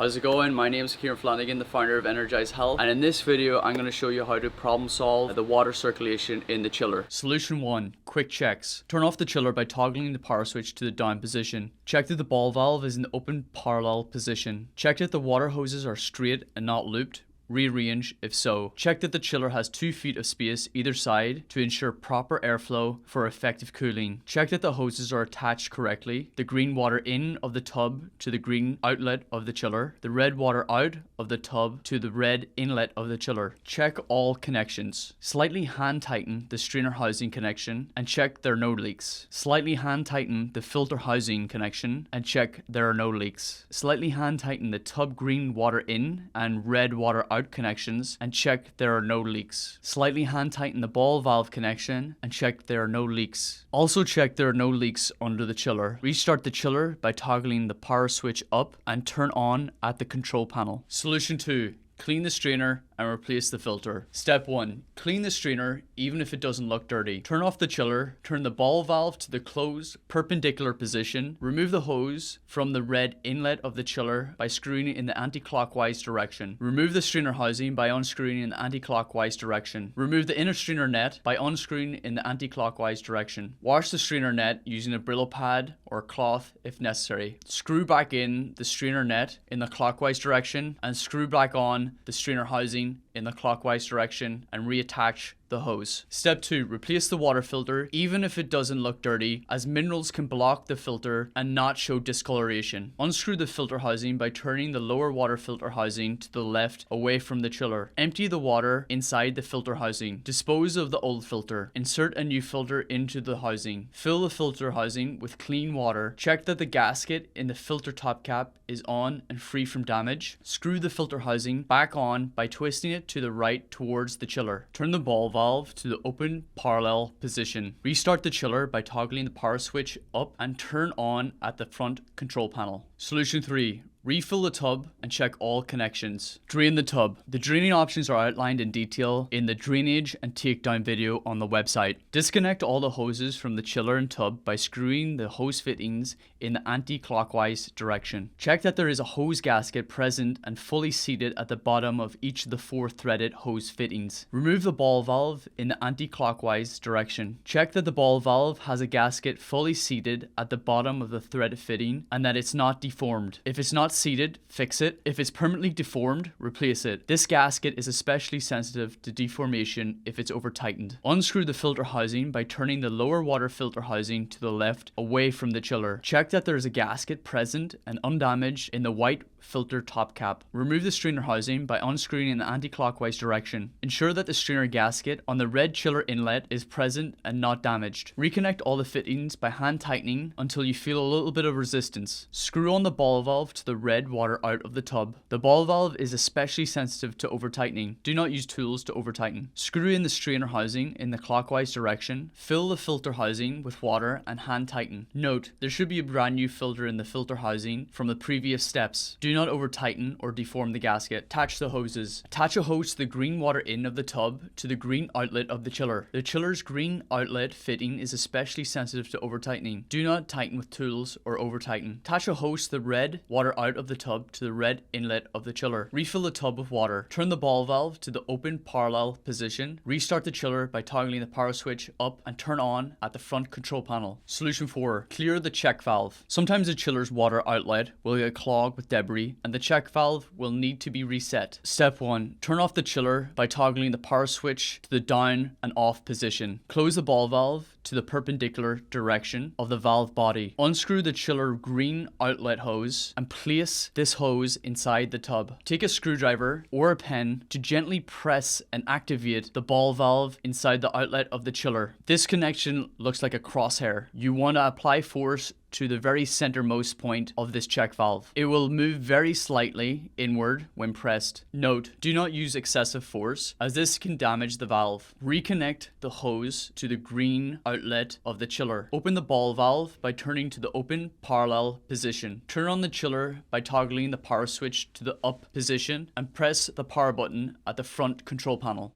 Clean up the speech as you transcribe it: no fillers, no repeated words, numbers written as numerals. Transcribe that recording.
How's it going? My name is Kieran Flanagan, the founder of Energize Health, and in this video I'm going to show you how to problem solve the water circulation in the chiller. Solution 1. Quick checks. Turn off the chiller by toggling the power switch to the down position. Check that the ball valve is in the open parallel position. Check that the water hoses are straight and not looped. Rearrange if so. Check that the chiller has 2 feet of space either side to ensure proper airflow for effective cooling. Check that the hoses are attached correctly. The green water in of the tub to the green outlet of the chiller. The red water out of the tub to the red inlet of the chiller. Check all connections. Slightly hand tighten the strainer housing connection and check there are no leaks. Slightly hand tighten the filter housing connection and check there are no leaks. Slightly hand tighten the tub green water in and red water out connections and check there are no leaks. Slightly hand tighten the ball valve connection and check there are no leaks. Also check there are no leaks under the chiller. Restart the chiller by toggling the power switch up and turn on at the control panel. Solution 2. Clean the strainer and replace the filter. Step 1. Clean the strainer even if it doesn't look dirty. Turn off the chiller, turn the ball valve to the closed perpendicular position, remove the hose from the red inlet of the chiller by screwing it in the anti-clockwise direction. Remove the strainer housing by unscrewing in the anti-clockwise direction. Remove the inner strainer net by unscrewing in the anti-clockwise direction. Wash the strainer net using a Brillo pad or cloth if necessary. Screw back in the strainer net in the clockwise direction and screw back on the strainer housing in the clockwise direction and reattach the hose. Step 2. Replace the water filter even if it doesn't look dirty, as minerals can block the filter and not show discoloration. Unscrew the filter housing by turning the lower water filter housing to the left away from the chiller. Empty the water inside the filter housing. Dispose of the old filter. Insert a new filter into the housing. Fill the filter housing with clean water. Check that the gasket in the filter top cap is on and free from damage. Screw the filter housing back on by twisting it to the right towards the chiller. Turn the ball valve to the open parallel position. Restart the chiller by toggling the power switch up and turn on at the front control panel. Solution 3. Refill the tub and check all connections. Drain the tub. The draining options are outlined in detail in the drainage and takedown video on the website. Disconnect all the hoses from the chiller and tub by screwing the hose fittings in the anti-clockwise direction. Check that there is a hose gasket present and fully seated at the bottom of each of the 4 threaded hose fittings. Remove the ball valve in the anti-clockwise direction. Check that the ball valve has a gasket fully seated at the bottom of the threaded fitting and that it's not deformed. If it's not seated, fix it. If it's permanently deformed, replace it. This gasket is especially sensitive to deformation if it's over tightened. Unscrew the filter housing by turning the lower water filter housing to the left away from the chiller. Check that there is a gasket present and undamaged in the white filter top cap. Remove the strainer housing by unscrewing in the anti-clockwise direction. Ensure that the strainer gasket on the red chiller inlet is present and not damaged. Reconnect all the fittings by hand tightening until you feel a little bit of resistance. Screw on the ball valve to the red water out of the tub. The ball valve is especially sensitive to over tightening. Do not use tools to over tighten. Screw in the strainer housing in the clockwise direction. Fill the filter housing with water and hand tighten. Note, there should be a brand new filter in the filter housing from the previous steps. Do not over tighten or deform the gasket. Attach the hoses. Attach a hose to the green water in of the tub to the green outlet of the chiller. The chiller's green outlet fitting is especially sensitive to over tightening. Do not tighten with tools or over tighten. Attach a hose to the red water out of the tub to the red inlet of the chiller. Refill the tub with water. Turn the ball valve to the open parallel position. Restart the chiller by toggling the power switch up and turn on at the front control panel. Solution 4. Clear the check valve. Sometimes the chiller's water outlet will get clogged with debris and the check valve will need to be reset. Step 1. Turn off the chiller by toggling the power switch to the down and off position. Close the ball valve to the perpendicular direction of the valve body. Unscrew the chiller green outlet hose and place this hose inside the tub. Take a screwdriver or a pen to gently press and activate the ball valve inside the outlet of the chiller. This connection looks like a crosshair. You want to apply force to the very centermost point of this check valve. It will move very slightly inward when pressed. Note, do not use excessive force as this can damage the valve. Reconnect the hose to the green outlet of the chiller. Open the ball valve by turning to the open parallel position. Turn on the chiller by toggling the power switch to the up position and press the power button at the front control panel.